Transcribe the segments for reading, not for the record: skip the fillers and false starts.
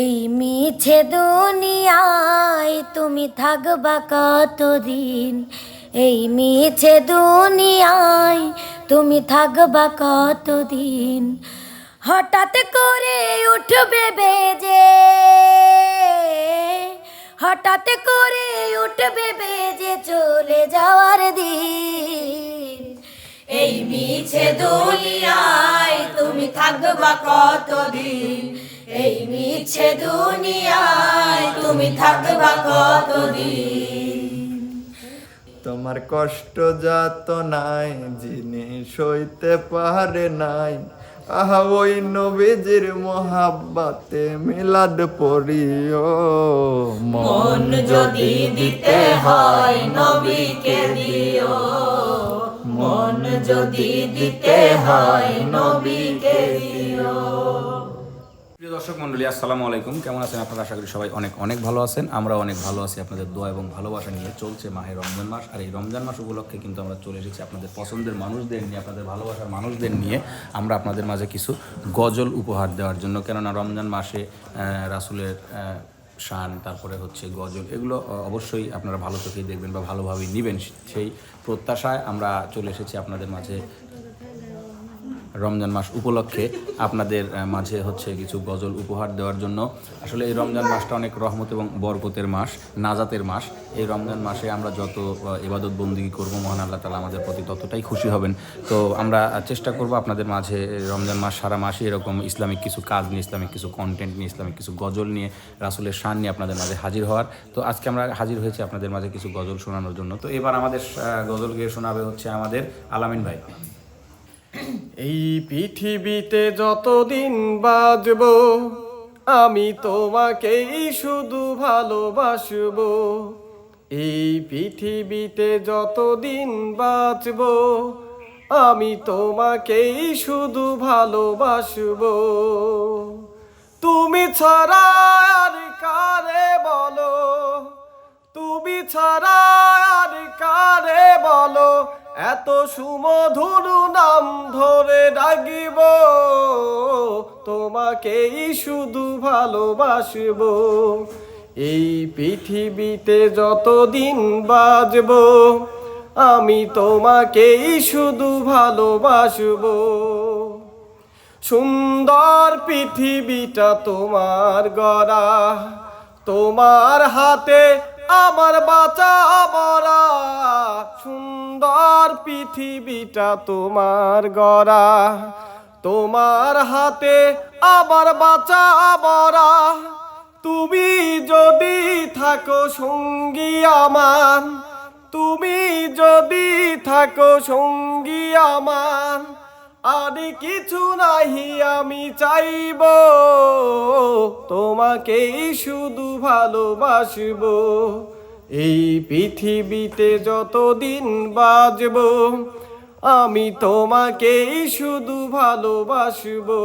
এই মিছে দুনিয়ায় তুমি থাকবা কতদিন? এই মিছে দুনিয়ায় তুমি থাকবা কতদিন? হঠাৎ করে উঠবে বেজে, হঠাৎ করে উঠবে বেজে চলে যাওয়ার দিন। এই মিছে দুনিয়ায় তুমি থাকবা কতদিন? এই মিছে দুনিয়ায় তুমি থাকবা কতদিন? তোমার কষ্ট যাত নাই যিনি সইতে পারে নাই, আহা ওই নবীজির মোহাব্বতে মিলাদ পড়িও। মন যদি দিতে হয় নবীকে দিও, মন যদি দিতে হয় নবীকে দিও। প্রিয় দর্শক মণ্ডলী, আসসালামু আলাইকুম। কেমন আছেন আপনারা? আশা করি সবাই অনেক অনেক ভালো আছেন। আমরা অনেক ভালো আছি। আপনাদের দোয়া এবং ভালোবাসা নিয়ে চলছে মাহে রমজান মাস। আর এই রমজান মাস উপলক্ষে কিন্তু আমরা চলে এসেছি আপনাদের পছন্দের মানুষদের নিয়ে, আপনাদের ভালোবাসার মানুষদের নিয়ে আমরা আপনাদের মাঝে কিছু গজল উপহার দেওয়ার জন্য। কেননা রমজান মাসে রাসূলের শান, তারপরে হচ্ছে গজল, এগুলো অবশ্যই আপনারা ভালো চোখেই দেখবেন বা ভালোভাবেই নেবেন, সেই প্রত্যাশায় আমরা চলে এসেছি আপনাদের মাঝে রমজান মাস উপলক্ষে আপনাদের মাঝে হচ্ছে কিছু গজল উপহার দেওয়ার জন্য। আসলে এই রমজান মাসটা অনেক রহমত এবং বরকতের মাস, নাজাতের মাস। এই রমজান মাসে আমরা যত ইবাদত বন্দিগি করবো, মহান আল্লাহ তাআলা আমাদের প্রতি ততটাই খুশি হবেন। তো আমরা চেষ্টা করব আপনাদের মাঝে রমজান মাস সারা মাসে এরকম ইসলামিক কিছু কাজ নিয়ে, ইসলামিক কিছু কন্টেন্ট নিয়ে, ইসলামিক কিছু গজল নিয়ে, রাসূলের শান নিয়ে আপনাদের মাঝে হাজির হওয়ার। তো আজকে আমরা হাজির হয়েছি আপনাদের মাঝে কিছু গজল শোনানোর জন্য। তো এবার আমাদের গজল গিয়ে শোনাবে হচ্ছে আমাদের আলামিন ভাই। এই পৃথিবীতে যতদিন বাঁচবো আমি তোমাকেই শুধু ভালোবাসবো। এই পৃথিবীতে যতদিন বাঁচবো আমি তোমাকেই শুধু ভালোবাসবো। তুমি ছাড়া আর কারে বলো, তুমি ছাড়া আর কারে বলো, এত সুমধুর নাম ধরে ডাকিব, তোমাকেই শুধু ভালোবাসবো। এই পৃথিবীতে যতদিন বাঁচবো আমি তোমাকেই শুধু ভালোবাসবো। সুন্দর পৃথিবীটা তোমার গড়া, তোমার হাতে আমার বাঁচা মরা। সুন্দর পৃথিবীটা তোমার গড়া, তোমার হাতে আমার বাঁচা মরা। তুমি যদি থাকো সঙ্গী আমার, তুমি যদি থাকো সঙ্গী আমার, আর কিছু নাহি আমি চাইব, তোমাকেই শুধু ভালোবাসবো। এই পৃথিবীতে যতদিন বাঁচবো আমি তোমাকেই শুধু ভালোবাসবো।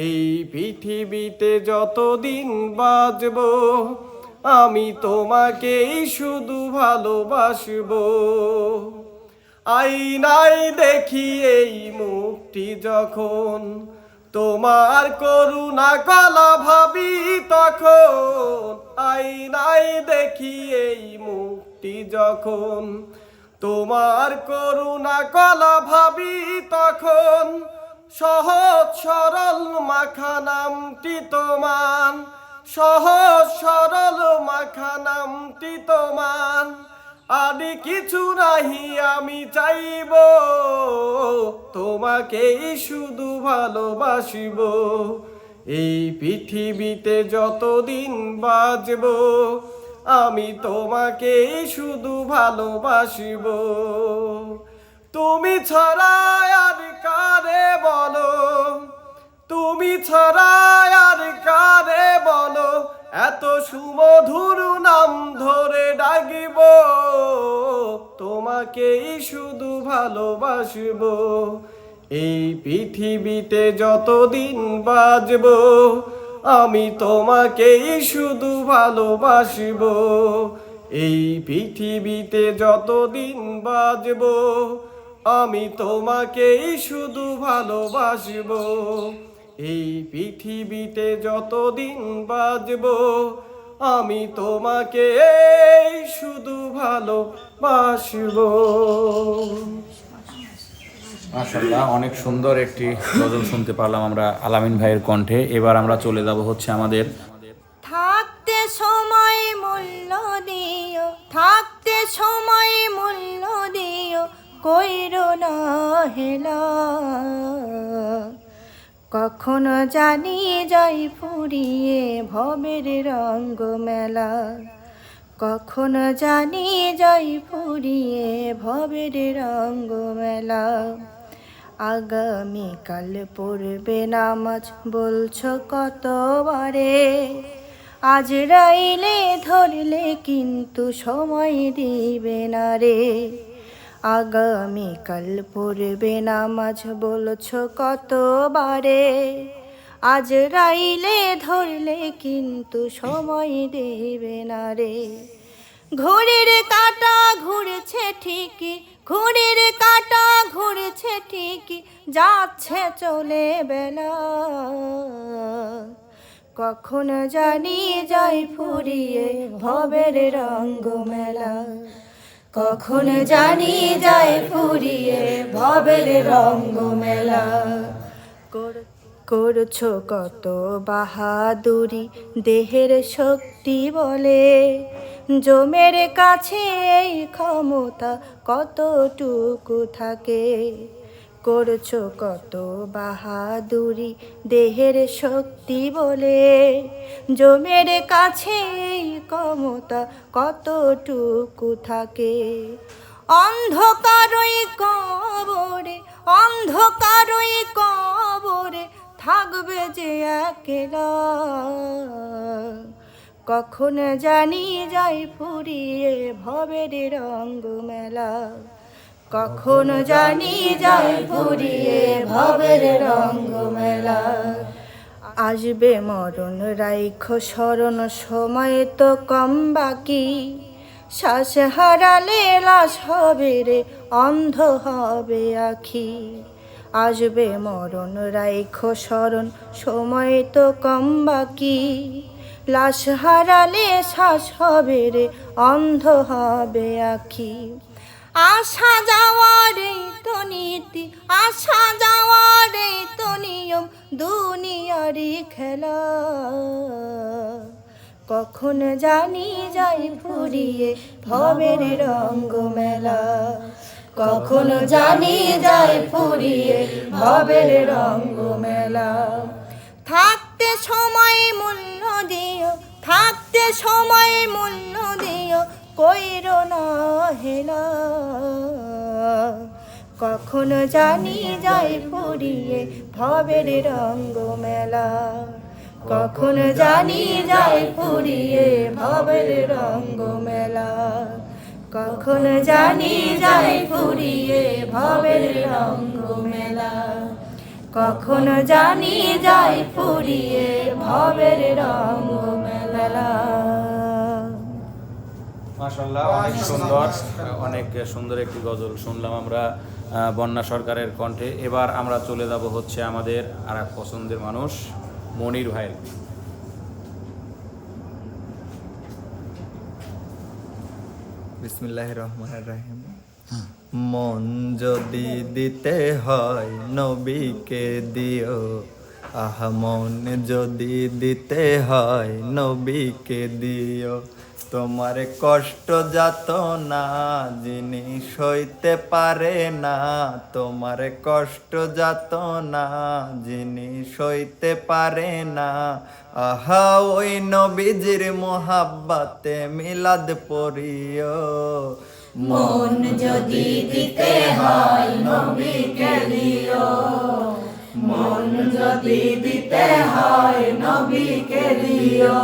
এই পৃথিবীতে যতদিন বাঁচবো আমি তোমাকেই শুধু ভালোবাসবো। আয়নায় দেখি এই মুখটি যখন, তোমার করুণা গলা ভাবি তখন। আয়নায় দেখি এই মুখটি যখন, তোমার করুণা গলা ভাবি তখন। সহজ সরল মাখা নামটি তোমার, সহজ সরল মাখা নামটি তোমার। আর কিছু নাহি আমি চাইব, তোমাকেই শুধু ভালোবাসবো। এই পৃথিবীতে যতদিন বাঁচবো আমি তোমাকেই শুধু ভালোবাসবো। তুমি ছাড়া আর কারে বলো, তুমি ছাড়া আর কারে বলো, এত সুমধুর নাম ধরে ডাকিব, তোমাকেই শুধু ভালোবাসবো। এই পৃথিবীতে যতদিন বাঁচবো আমি তোমাকেই শুধু ভালোবাসবো। এই পৃথিবীতে যতদিন বাঁচবো আমি তোমাকেই শুধু ভালোবাসবো। এই পৃথিবীতে যতদিন বাঁচবো আমি তোমাকে শুধু ভালোবাসবো। মাশাআল্লাহ, অনেক সুন্দর একটি গজল শুনতে পারলাম আমরা আলামিন ভাইয়ের কণ্ঠে। এবার আমরা চলে যাব হচ্ছে আমাদের থাকতে সময় মূল্য দিও, থাকতে সময় মূল্য দিও, কইরো না হেলা। কখনো জানি যাই ফুরিয়ে ভবের রঙ্গ মেলা, কখনো জানি যাই ফুরিয়ে ভবের রঙ্গ মেলা। আগামীকাল পড়বে নামাজ বলছো কতবারে, আজ রাইলে ধরলে কিন্তু সময় দিবে না রে। আগামীকাল পড়বে নামাজ বলছো কতবারে, আজ রাইলে ধরলে কিন্তু সময় দেবে না রে। ঘড়ির কাঁটা ঘুরছে ঠিকই, ঘড়ির কাঁটা ঘুরছে ঠিকই, যাচ্ছে চলে বেলা। কখন জানি যাই ফুরিয়ে ভবের রঙ্গ মেলা, কখন জানি যাই ফুরিয়ে ভবের রঙ্গ মেলা। করছো কত বাহাদুরি দেহের শক্তি বলে, জমের কাছে এই ক্ষমতা কতটুকু থাকে। করছো কত বাহাদুরি দেহের শক্তি বলে, জমের কাছে এই ক্ষমতা কতটুকু থাকে। অন্ধকারই কবরে, অন্ধকারই কবরে থাকবে যে একলা। কখন জানি যাই ফুরিয়ে ভবের রঙ্গ মেলা, কখন জানি যাই ফুরিয়ে ভবের রঙ্গ মেলা। আসবে মরণ রাইখো স্মরণ, সময় তো কম বাকি, শ্বাস হারালে লাশ হবে রে, অন্ধ হবে আখি। আসবে মরণ রাইখো স্মরণ, সময় তো কম বাকি, লাশ হারালে শ্বাস হবে রে, অন্ধ হবে আখি। আসা যাওয়ার এই তো নীতি, আসা যাওয়ার এই তো নিয়ম, দুনিয়ারই খেলা। কখন জানি যাই ফুরিয়ে ভবের রঙ্গ মেলা, কখন জানি যাই ফুরিয়ে ভবের রঙ্গ মেলা। থাকতে সময় মূল্য দিও, থাকতে সময় মূল্য দিও, কইরো না হেলা। কখন জানি যাই ফুরিয়ে ভবের রঙ্গ মেলা, কখন জানি যাই ফুরিয়ে ভবের রঙ্গ মেলা, কখন জানি যাই ফুরিয়ে ভবের রঙ্গ মেলা, কখন জানি যাই ফুরিয়ে ভবের রঙ্গ মেলা। মাশাআল্লাহ, অনেক সুন্দর, অনেক সুন্দর একটি গজল শুনলাম আমরা বন্যা সরকারের কণ্ঠে। এবার আমরা চলে যাব হচ্ছে আমাদের আর এক পছন্দের মানুষ মনির ভাইয়ের। বিসমিল্লাহির রহমানির রহিম। মন যদি দিতে হয় নবীকে দিও, আহ মন যদি দিতে হয় নবীকে দিও। তোমার কষ্ট যাতনা যিনি সইতে পারে না, তোমার কষ্ট যাতনা যিনি সইতে পারে না, আহা ওই নবীজির মোহাব্বতে মিলাদ পড়িও। মন যদি দিতে হয় নবীকে দিও, মন যদি দিতে হয় নবীকে দিও।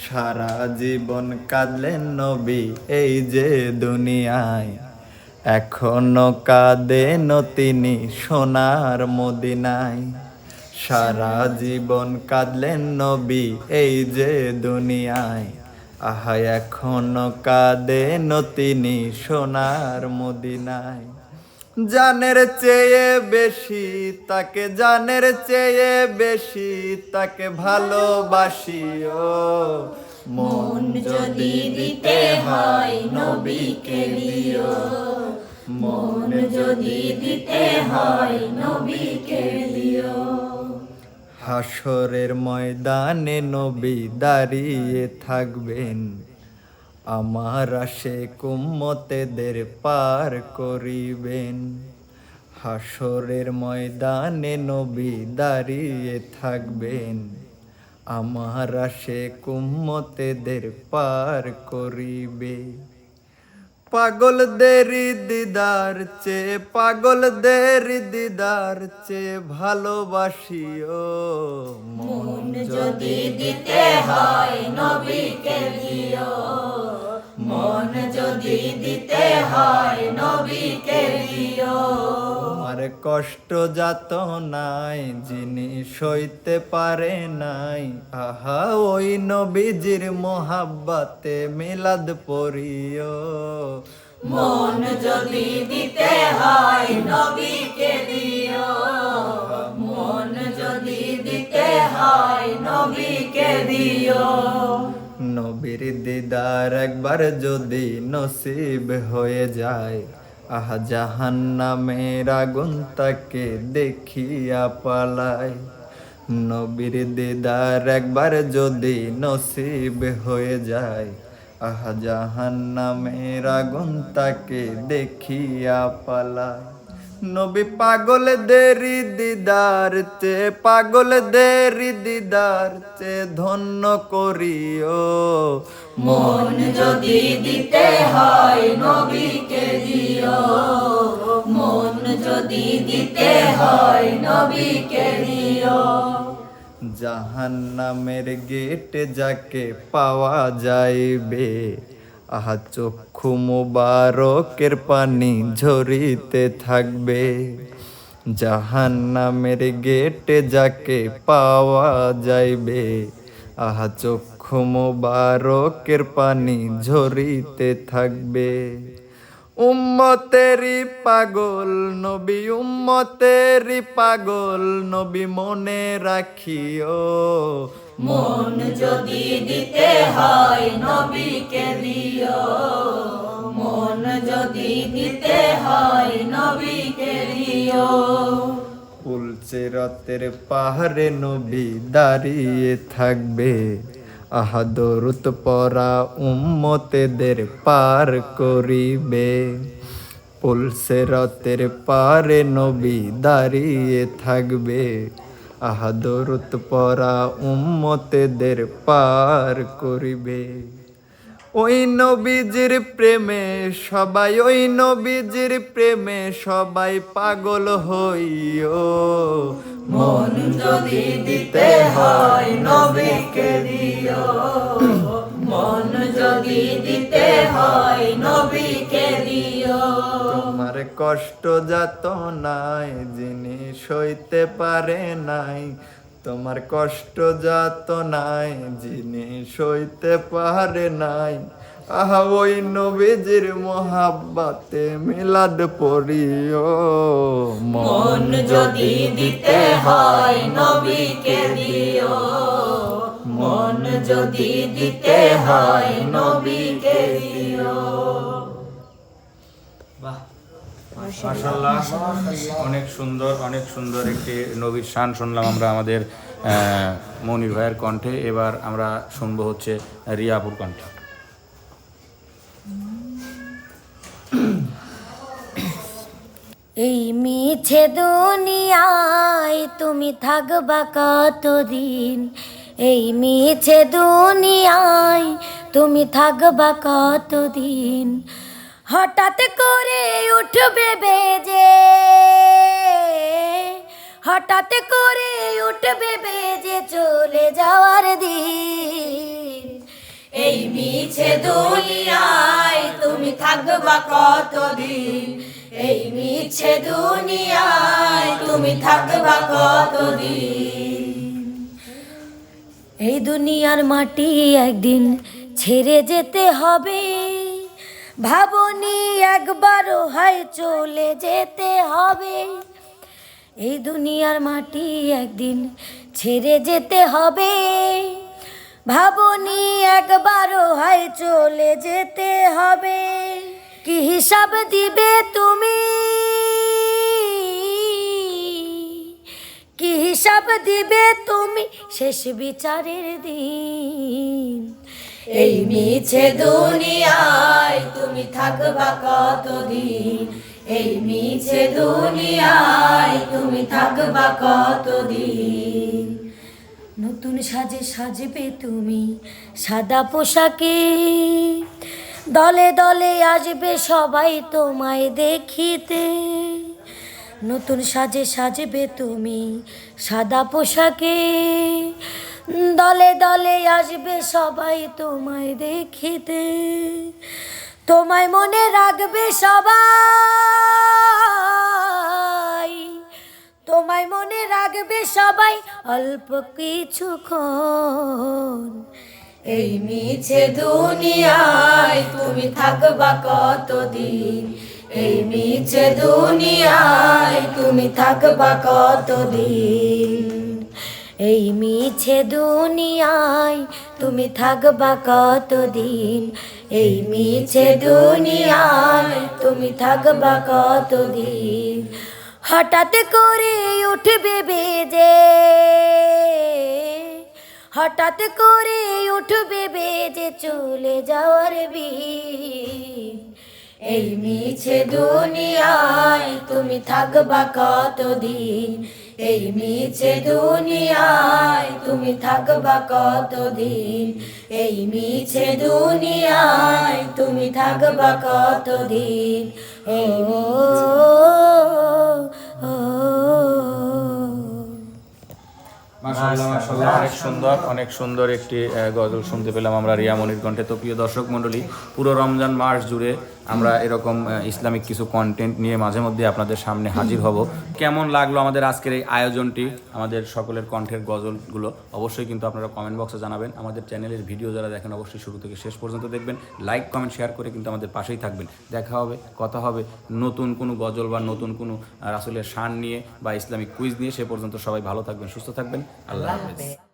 সারা জীবন কাঁদলেন নবী এই যে দুনিয়ায়, এখনো কাঁদেন তিনি সোনার মদিনায়। সারা জীবন কাঁদলেন নবী এই যে দুনিয়ায়, আহা এখনো কাঁদেন তিনি সোনার মদিনায়। জানের চেয়ে বেশি তাকে, জানের চেয়ে বেশি তাকে ভালোবাসিও। মন যদি দিতে হয় নবীকে দিও, মন যদি দিতে হয় নবীকে দিও। হাসরের ময়দানে নবী দাঁড়িয়ে থাকবেন, আমার আশিক উম্মতেদের পার করিবেন। হাসরের ময়দানে নবী দাঁড়িয়ে থাকবেন, আমার আশিক উম্মতেদের পার করিবে। পাগলদের দিদার চেয়ে, পাগলদের দিদার চেয়ে ভালোবাসিও। মন যদি দিতে হয় নবীকে দিও, মন যদি দিতে হয় নবীকে দিও। আমার কষ্ট যাতনাই যিনি সইতে পারে নাই, আহা ওই নবীজির মোহাব্বতে মিলাদ পড়িও। মন যদি দিতে হয় নবীকে দিও, মন যদি দিতে হয় নবীকে দিও। নবীর দিদার একবার যদি নসিব হয়ে যায়, আহা জাহান্নামের আগুন তাকে দেখিয়া পালায়। নবীর দিদার একবার যদি নসিব হয়ে যায়, আহা জাহান্নামের আগুন তাকে দেখিয়া পালায়। নবী পাগলদের দিদার চেয়ে, পাগলদের দিদার চেয়ে ধন্য করিও। মন যদি দিতে হয় নবীকে দিও, মন যদি দিতে হয় নবীকে দিও। জাহান্নামের গেটে যাকে পাওয়া যাইবে, আহা চক্ষু মুবারকের পানি ঝরিতে থাকবে। জাহান্নামের গেটে যাকে পাওয়া যাইবে, আহা চক্ষু মুবারকের পানি ঝরিতে থাকবে। উম্মতেরি পাগল নবী, উম্মতেরি পাগল নবী মনে রাখিও। মন যদি দিতে হয় নবীকে দিও, মন যদি দিতে হয় নবীকে দিও। পুলসিরাতের পাহাড়ে নবী দাঁড়িয়ে থাকবে, আহা দরুদ পরা উম্মতেদের পার করিবে। পুলসিরাতের পারে নবী দাঁড়িয়ে থাকবে, আহা দরুদ পরা উম্মতেদের পার করিবে। ওই নবীজির প্রেমে সবাই, ওই নবীজির প্রেমে সবাই পাগল হইও। মন যদি দিতে হয় নবীকে দিও, মন যদি দিতে হয় নবীকে দিও। তোমার কষ্ট যাতনাই যিনি সইতে পারে নাই, তোমার কষ্ট যাতনাই যিনি সইতে পারে নাই, আহা ওই নবীজির মোহাব্বতে মিলাদ পড়িও। মন যদি দিতে হয় নবীকে দিও, মন যদি দিতে হয় নবীকে দিও। মাশাআল্লাহ, অনেক সুন্দর, অনেক সুন্দর একটি নবীর শান শুনলাম আমরা আমাদের মনির ভাইয়ের কণ্ঠে। এবার আমরা শুনবো হচ্ছে রিয়াপুর কণ্ঠে। এই মিছে দুনিয়ায় তুমি থাকবা কতদিন, এই মিছে দুনিয়ায় তুমি থাকবা কতদিন। হঠাৎ করে উঠবে বেজে, হঠাৎ করে উঠবে বেজে চলে যাওয়ার দিন। এই মিছে দুনিয়ায় তুমি থাকবা কতদিন, এই মিছে দুনিয়ায় তুমি থাকবা কতদিন। এই দুনিয়ার মাটি একদিন ছেড়ে যেতে হবে, ভাবনি একবারও হয় চলে যেতে হবে, এই দুনিয়ার মাটি একদিন ছেড়ে যেতে হবে। ভাবনি একবারও হয় চলে যেতে হবে, কি হিসাব দিবে তুমি, কি হিসাব দিবে তুমি শেষ বিচারের দিন। এই মিছে দুনিয়ায় তুমি থাকবা কতদিন, এই মিছে দুনিয়ায় তুমি থাকবা কতদিন। নতুন সাজে সাজবে তুমি সাদা পোশাকে, দলে দলে আসবে সবাই তোমায় দেখিতে। নতুন সাজে সাজবে তুমি সাদা পোশাকে, দলে দলে আসবে সবাই তোমায় দেখিতে। তোমায় মনে রাখবে সবাই, তোমায় মনে রাখবে সবাই অল্প কিছুক্ষণ। এই মিছে দুনিয়ায় তুমি থাকবা কতদিন, এই মিছে দুনিয়ায় তুমি থাকবা কতদিন। এই মিছে দুনিয়ায় তুমি থাকবা কতদিন, এই মিছে দুনিয়ায় তুমি থাকবা কতদিন। হঠাৎ করে উঠবে বেজে, হঠাৎ করে উঠবে বেজে চলে যাওয়ার বিন। এই মিছে দুনিয়ায় তুমি থাকবা কতদিন, এই মিছে দুনিয়ায় তুমি থাকবা কতদিন, এই মিছে দুনিয়ায় তুমি থাকবা কতদিন। এই মাশাআল্লাহ মাশাআল্লাহ, অনেক সুন্দর একটি গজল শুনতে পেলাম আমরা রিয়া মনির কণ্ঠে। তো প্রিয় দর্শক মণ্ডলী, পুরো রমজান মাস জুড়ে আমরা এরকম ইসলামিক কিছু কন্টেন্ট নিয়ে মাঝে মধ্যে আপনাদের সামনে হাজির হব। কেমন লাগলো আমাদের আজকের এই আয়োজনটি, আমাদের সকলের কণ্ঠের গজলগুলো, অবশ্যই কিন্তু আপনারা কমেন্ট বক্সে জানাবেন। আমাদের চ্যানেলের ভিডিও যারা দেখেন অবশ্যই শুরু থেকে শেষ পর্যন্ত দেখবেন, লাইক কমেন্ট শেয়ার করে কিন্তু আমাদের পাশেই থাকবেন। দেখা হবে, কথা হবে নতুন কোনো গজল বা নতুন কোনো রাসূলের শান নিয়ে বা ইসলামিক কুইজ নিয়ে। সে পর্যন্ত সবাই ভালো থাকবেন, সুস্থ থাকবেন। আল্লাহ হাফেজ।